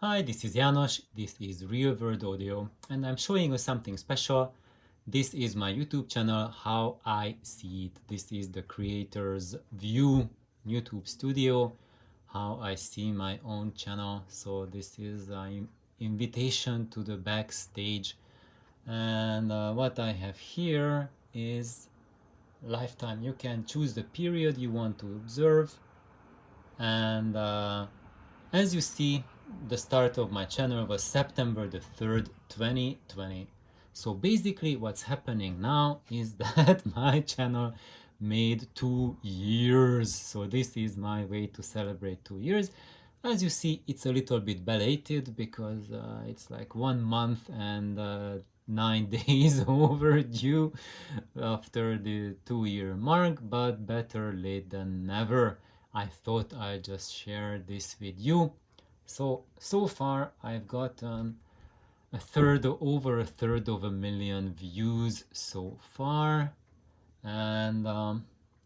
Hi, this is Janos, this is Real World Audio, and I'm showing you something special. This is my YouTube channel, How I See It. This is the creator's view, YouTube studio, how I see my own channel. So this is an invitation to the backstage. And what I have here is lifetime. You can choose the period you want to observe, and as you see, the start of my channel was September the 3rd, 2020. So basically what's happening now is that my channel made 2 years. So this is my way to celebrate 2 years. As you see, it's a little bit belated because it's like 1 month and 9 days overdue after the 2 year mark, but better late than never. I thought I'd just share this with you. So far I've gotten over a third of a million views so far, and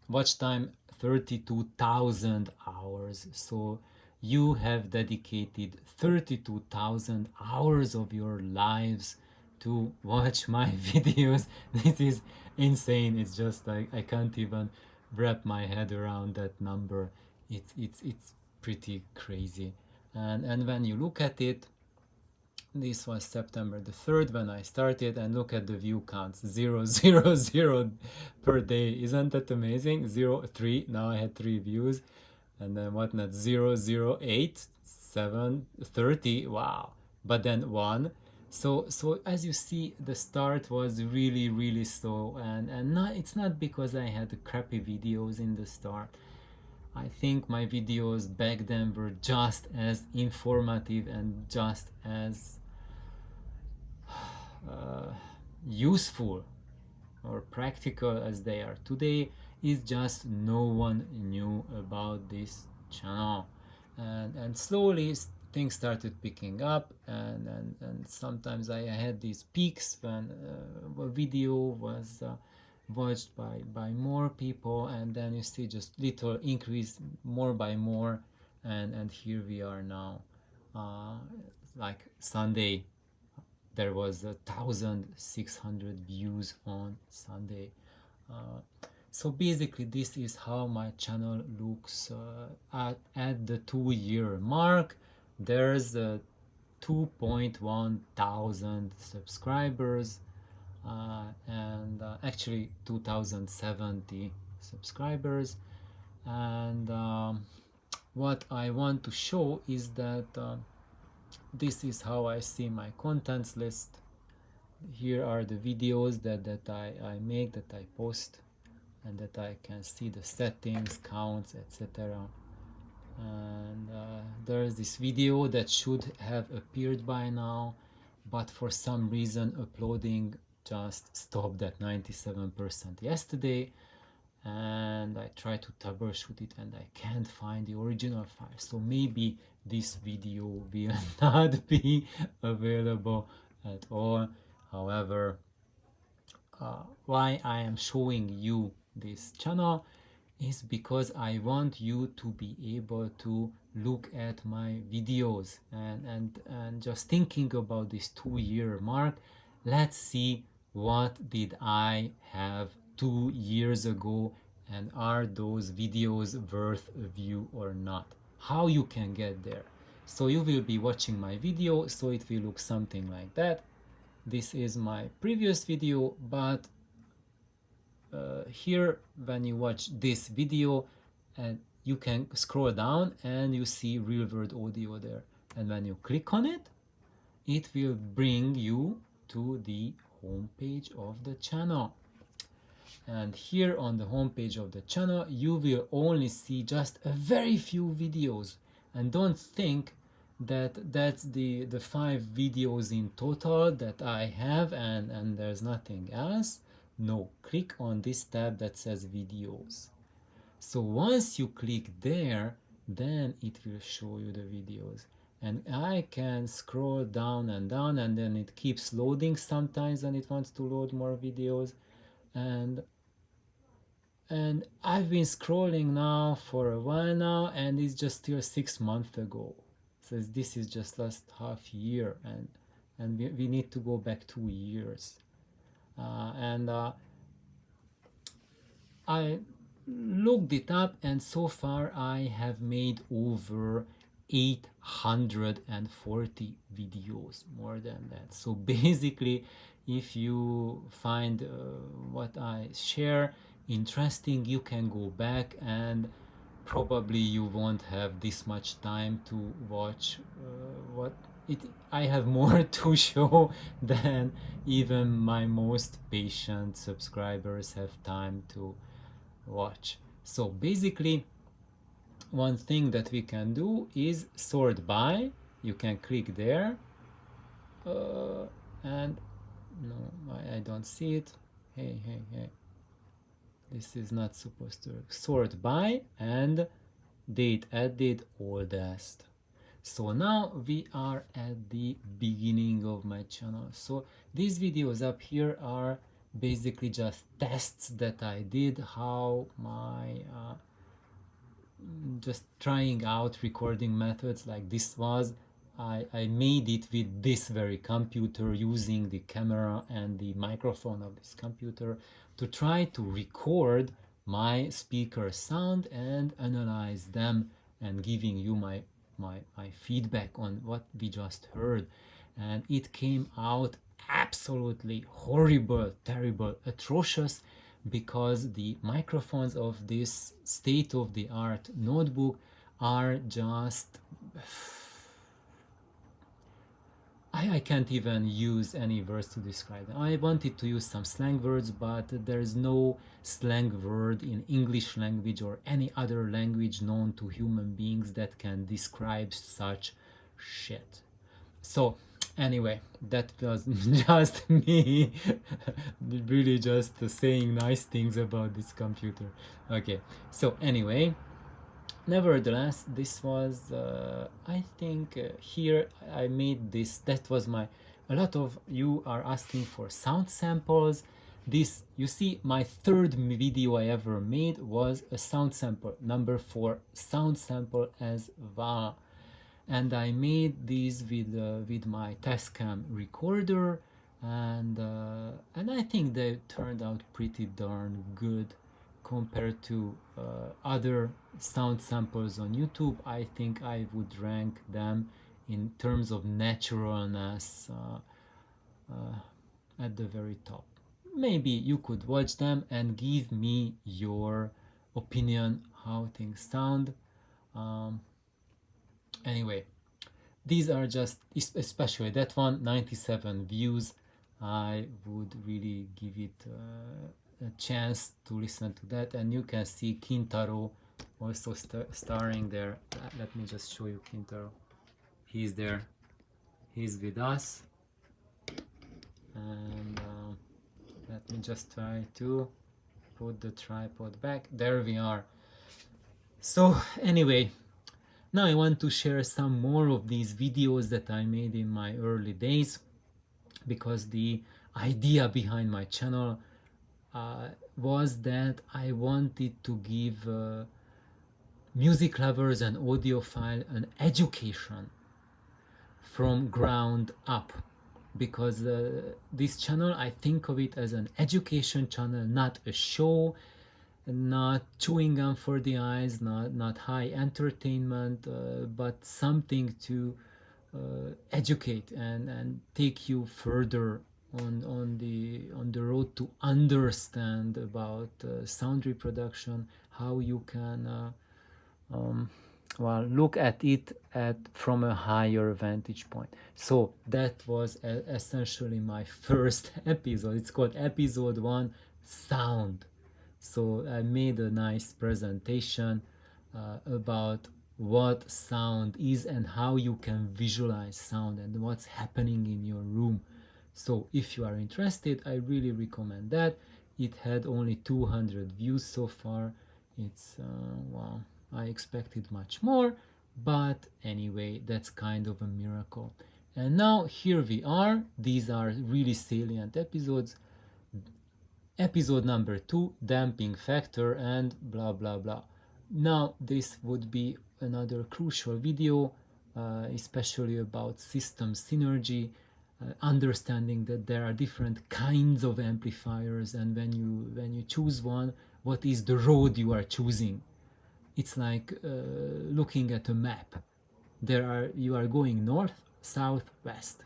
watch time 32,000 hours. So you have dedicated 32,000 hours of your lives to watch my videos. This is insane. It's just like I can't even wrap my head around that number. It's pretty crazy. And when you look at it, this was September the 3rd when I started, and look at the view counts, 0, 0, 0 per day. Isn't that amazing? 0, 3, now I had 3 views, and then whatnot, 0, 0, 8, 7, 30, wow. But then 1. So as you see, the start was really slow, and not, it's not because I had crappy videos in the start. I think my videos back then were just as informative and just as uh, useful or practical as they are today. Is just no one knew about this channel, and slowly things started picking up, and sometimes I had these peaks when a video was watched by more people, and then you see just little increase more by more, and here we are now. uh, like Sunday, there was 1,600 views on Sunday. Uh, so basically, this is how my channel looks at the 2 year mark. There's 2.1 thousand subscribers, and actually 2070 subscribers. And what I want to show is that this is how I see my contents list. Here are the videos that I make, that I post, and that I can see the settings, counts, etc. And there's this video that should have appeared by now, but for some reason uploading just stopped at 97% yesterday, and I try to troubleshoot it and I can't find the original file. So maybe this video will not be available at all. However, why I am showing you this channel is because I want you to be able to look at my videos, and just thinking about this 2 year mark. Let's see, what did I have 2 years ago, and are those videos worth a view or not? How you can get there. So you will be watching my video, so it will look something like that. This is my previous video, but here when you watch this video, and you can scroll down and you see Real World Audio there, and when you click on it, it will bring you to the homepage of the channel. And here on the homepage of the channel, you will only see just a very few videos, and don't think that that's the 5 videos in total that I have, and there's nothing else. No, click on this tab that says videos. So once you click there, then it will show you the videos, and I can scroll down and down, and then it keeps loading sometimes, and it wants to load more videos. And I've been scrolling now for a while now, and it's just still 6 months ago. So this is just last half year, and we need to go back 2 years. And I looked it up, and so far I have made over 840 videos, more than that. So basically, if you find what I share interesting, you can go back, and probably you won't have this much time to watch what it I have more to show than even my most patient subscribers have time to watch. So basically, one thing that we can do is sort by. You can click there, and no, I don't see it. Hey, this is not supposed to work. Sort by and date added oldest. So now we are at the beginning of my channel. So these videos up here are basically just tests that I did, how my just trying out recording methods like this was. I made it with this very computer, using the camera and the microphone of this computer to try to record my speaker sound and analyze them, and giving you my feedback on what we just heard. And it came out absolutely horrible, terrible, atrocious, because the microphones of this state of the art notebook are just I can't even use any words to describe them. I wanted to use some slang words, but there's no slang word in English language or any other language known to human beings that can describe such shit. So anyway, that was just me really just saying nice things about this computer. Okay, so anyway, nevertheless, this was I think here I made this. That was my a lot of you are asking for sound samples. This, you see, my third video I ever made was a sound sample, number 4 sound sample as well. And I made these with my Tascam recorder, and I think they turned out pretty darn good compared to other sound samples on YouTube. I think I would rank them in terms of naturalness at the very top. Maybe you could watch them and give me your opinion how things sound. Anyway, these are just, especially that one, 97 views. I would really give it a chance to listen to that. And you can see Kintaro also starring there. Let me just show you Kintaro. He's there, he's with us. And let me just try to put the tripod back. There we are. So anyway, now I want to share some more of these videos that I made in my early days, because the idea behind my channel was that I wanted to give music lovers and audiophile an education from ground up, because this channel, I think of it as an education channel, not a show, not chewing gum for the eyes, not high entertainment, but something to educate and take you further on the road to understand about sound reproduction, how you can look at it from a higher vantage point. So that was essentially my first episode. It's called episode 1, sound. So I made a nice presentation about what sound is and how you can visualize sound and what's happening in your room. So if you are interested, I really recommend that. It had only 200 views so far. It's wow, I expected much more, but anyway, that's kind of a miracle. And now here we are. These are really salient episodes. Episode number 2, damping factor, and blah blah blah. Now this would be another crucial video. especially about system synergy, understanding that there are different kinds of amplifiers, and when you choose one, what is the road you are choosing? It's like looking at a map. You are going north, south, west,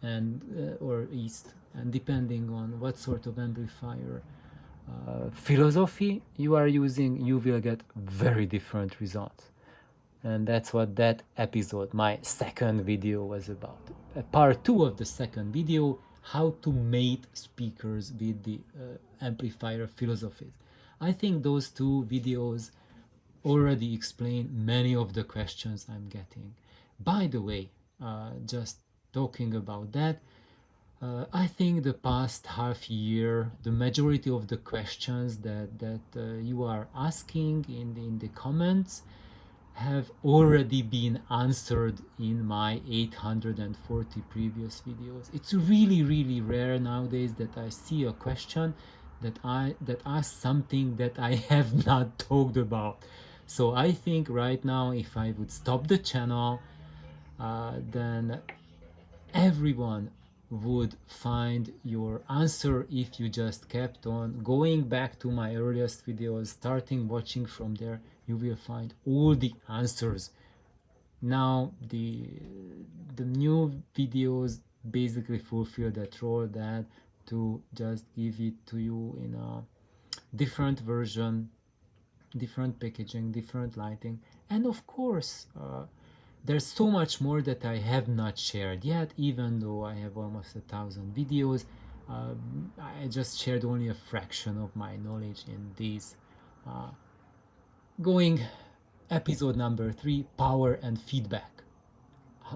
and or east, and depending on what sort of amplifier philosophy you are using, you will get very different results. And that's what that episode, my second video, was about. Part two of the second video: how to mate speakers with the amplifier philosophies. I think those two videos already explain many of the questions I'm getting. By the way, just talking about that, I think the past half year, the majority of the questions that you are asking in the comments have already been answered in my 840 previous videos. It's really, really rare nowadays that I see a question that asks something that I have not talked about. So I think right now, if I would stop the channel, then everyone would find your answer if you just kept on going back to my earliest videos, starting watching from there. You will find all the answers. Now the new videos basically fulfill that role, that to just give it to you in a different version, different packaging, different lighting, and of course there's so much more that I have not shared yet, even though I have almost 1,000 videos. I just shared only a fraction of my knowledge in these. Going episode number 3: power and feedback.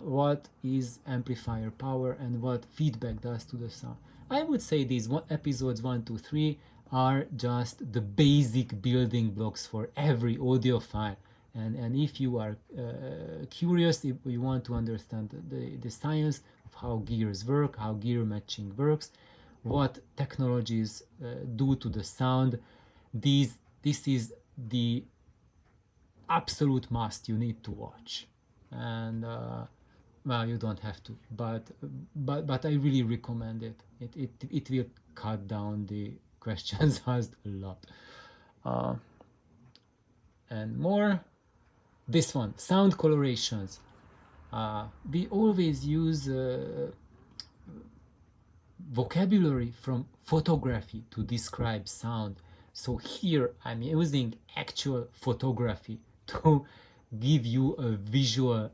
What is amplifier power and what feedback does to the sound? I would say these episodes 1 to 3 are just the basic building blocks for every audiophile. And if you are curious, if you want to understand the science of how gears work, how gear matching works, what technologies do to the sound, this is the absolute must you need to watch. And well, you don't have to, but I really recommend it. It will cut down the questions asked a lot. And more, this one: sound colorations. We always use vocabulary from photography to describe sound. So here I'm using actual photography to give you a visual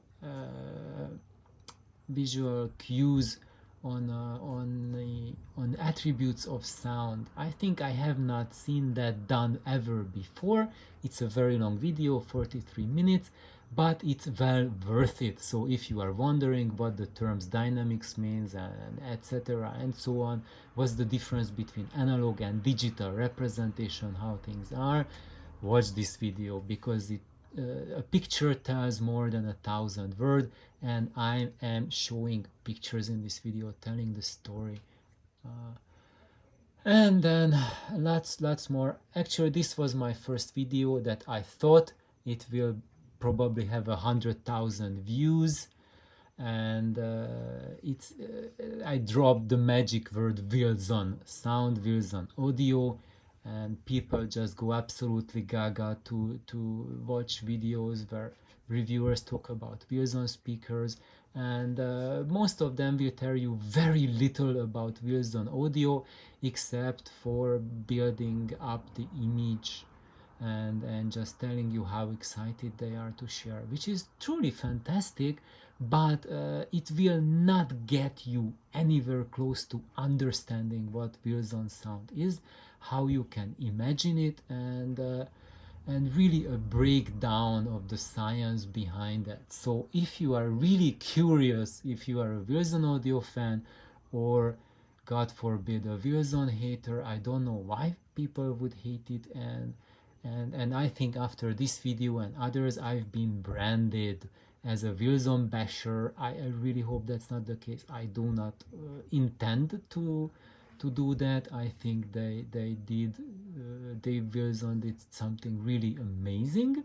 cues on attributes of sound. I think I have not seen that done ever before. It's a very long video, 43 minutes, but it's well worth it. So if you are wondering what the terms dynamics means and etc. and so on, what's the difference between analog and digital representation, how things are, watch this video, because a picture tells more than 1,000 words, and I am showing pictures in this video telling the story. And then lots more. Actually, this was my first video that I thought it will probably have 100,000 views, and I dropped the magic word Wilson, sound Wilson audio, and people just go absolutely gaga to watch videos where reviewers talk about Wilson speakers, and most of them will tell you very little about Wilson audio except for building up the image and just telling you how excited they are to share, which is truly fantastic, but it will not get you anywhere close to understanding what Wilson sound is, how you can imagine it, and really a breakdown of the science behind that. So if you are really curious, if you are a Wilson audio fan, or God forbid a Wilson hater, I don't know why people would hate it, and I think after this video and others I've been branded as a Wilson basher. I really hope that's not the case. I do not intend to do that. I think Dave Wilson did something really amazing,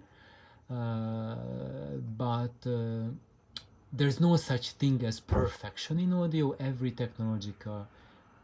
but there's no such thing as perfection in audio. Every technological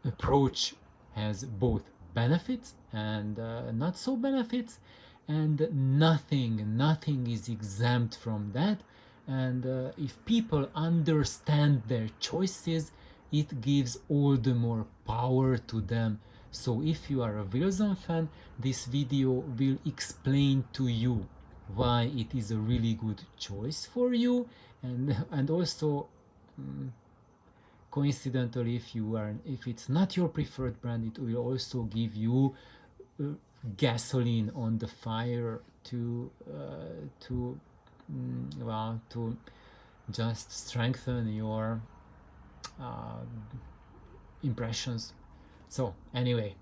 approach has both benefits and not so benefits, and nothing is exempt from that. And if people understand their choices, it gives all the more power to them. So if you are a Wilson fan, this video will explain to you why it is a really good choice for you, and also, coincidentally, if it's not your preferred brand, it will also give you uh, gasoline on the fire to just strengthen your uh, impressions. So anyway,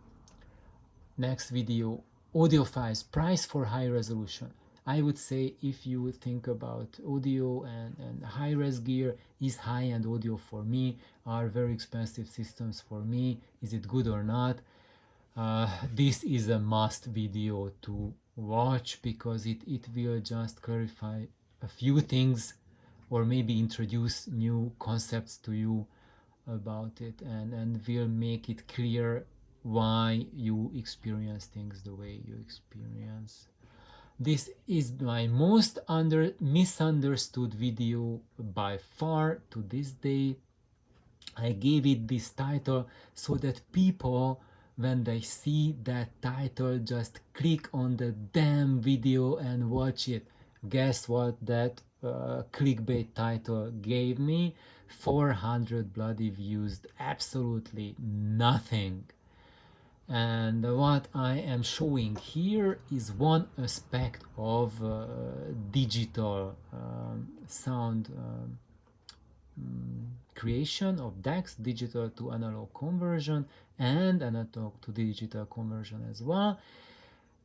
next video, audiophiles price for high resolution. I would say if you think about audio and high res gear, is high end audio for me, are very expensive systems for me, is it good or not? This is a must video to watch because it will just clarify a few things or maybe introduce new concepts to you about it, and will make it clear why you experience things the way you experience. This is my most misunderstood video by far to this day. I gave it this title so that people, when they see that title, just click on the damn video and watch it. Guess what that clickbait title gave me? 400 bloody views. Absolutely nothing. And what I am showing here is one aspect of digital sound creation of DAX, digital to analog conversion, and analog to digital conversion as well,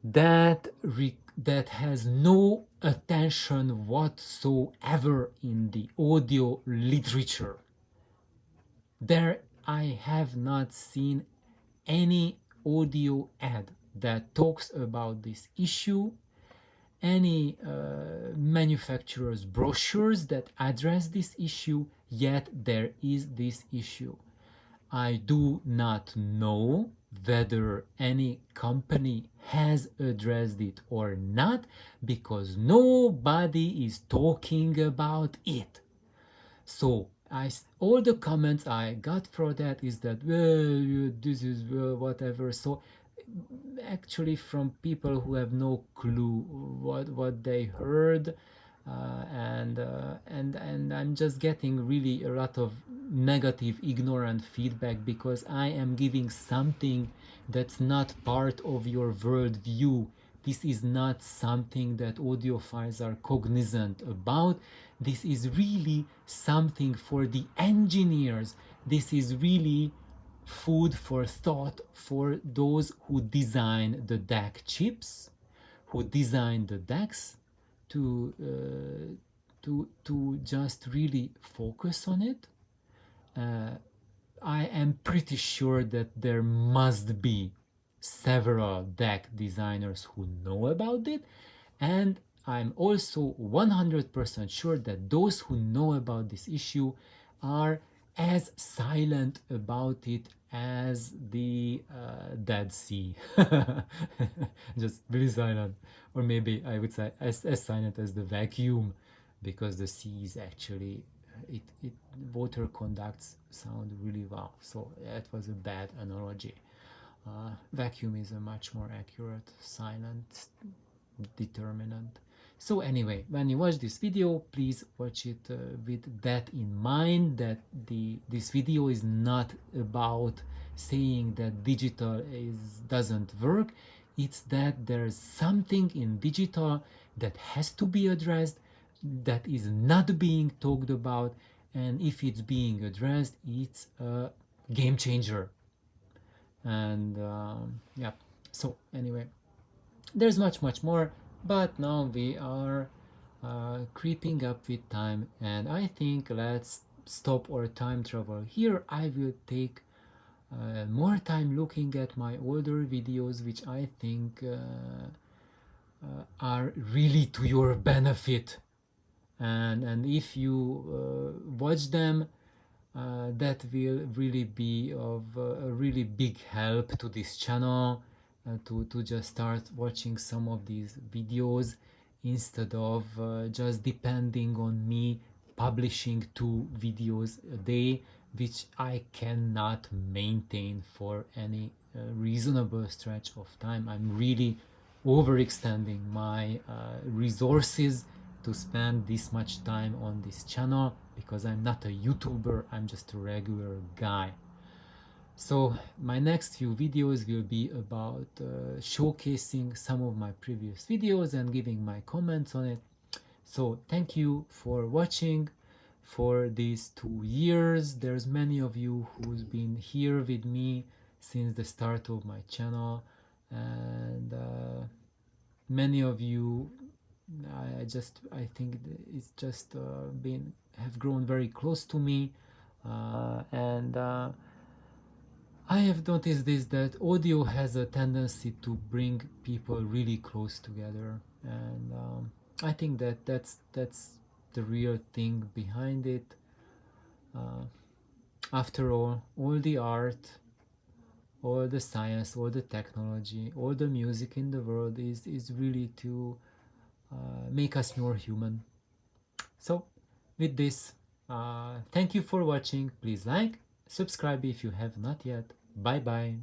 that has no attention whatsoever in the audio literature. There I have not seen any audio ad that talks about this issue, any manufacturer's brochures that address this issue, yet there is this issue. I do not know whether any company has addressed it or not, because nobody is talking about it. So all the comments I got for that is that, well, this is whatever. So actually from people who have no clue what they heard, and I'm just getting really a lot of negative, ignorant feedback because I am giving something that's not part of your worldview. This is not something that audiophiles are cognizant about. This is really something for the engineers. This is really food for thought for those who design the DAC chips, who design the DACs, to just really focus on it. I am pretty sure that there must be several DAC designers who know about it, and I'm also 100% sure that those who know about this issue are as silent about it as the Dead Sea. Just really silent. Or maybe I would say as silent as the vacuum, because the sea is actually, it water conducts sound really well. So that was a bad analogy. Vacuum is a much more accurate silent determinant. So anyway, when you watch this video, please watch it with that in mind, that this video is not about saying that digital doesn't work. It's that there's something in digital that has to be addressed, that is not being talked about, and if it's being addressed, it's a game changer. And yeah, so anyway, there's much more, but now we are creeping up with time, and I think let's stop our time travel here. I will take more time looking at my older videos, which I think are really to your benefit. and if you watch them, that will really be of a really big help to this channel, to just start watching some of these videos instead of just depending on me publishing 2 videos a day, which I cannot maintain for any reasonable stretch of time. I'm really overextending my resources to spend this much time on this channel because I'm not a YouTuber, I'm just a regular guy. So my next few videos will be about showcasing some of my previous videos and giving my comments on it. So thank you for watching for these 2 years. There's many of you who's been here with me since the start of my channel, and many of you, I think it's just been have grown very close to me, and I have noticed this, that audio has a tendency to bring people really close together, and I think that that's the real thing behind it. Uh, After all the art, all the science, all the technology, all the music in the world is really to make us more human. So, with this, thank you for watching. Please like, subscribe if you have not yet. Bye bye.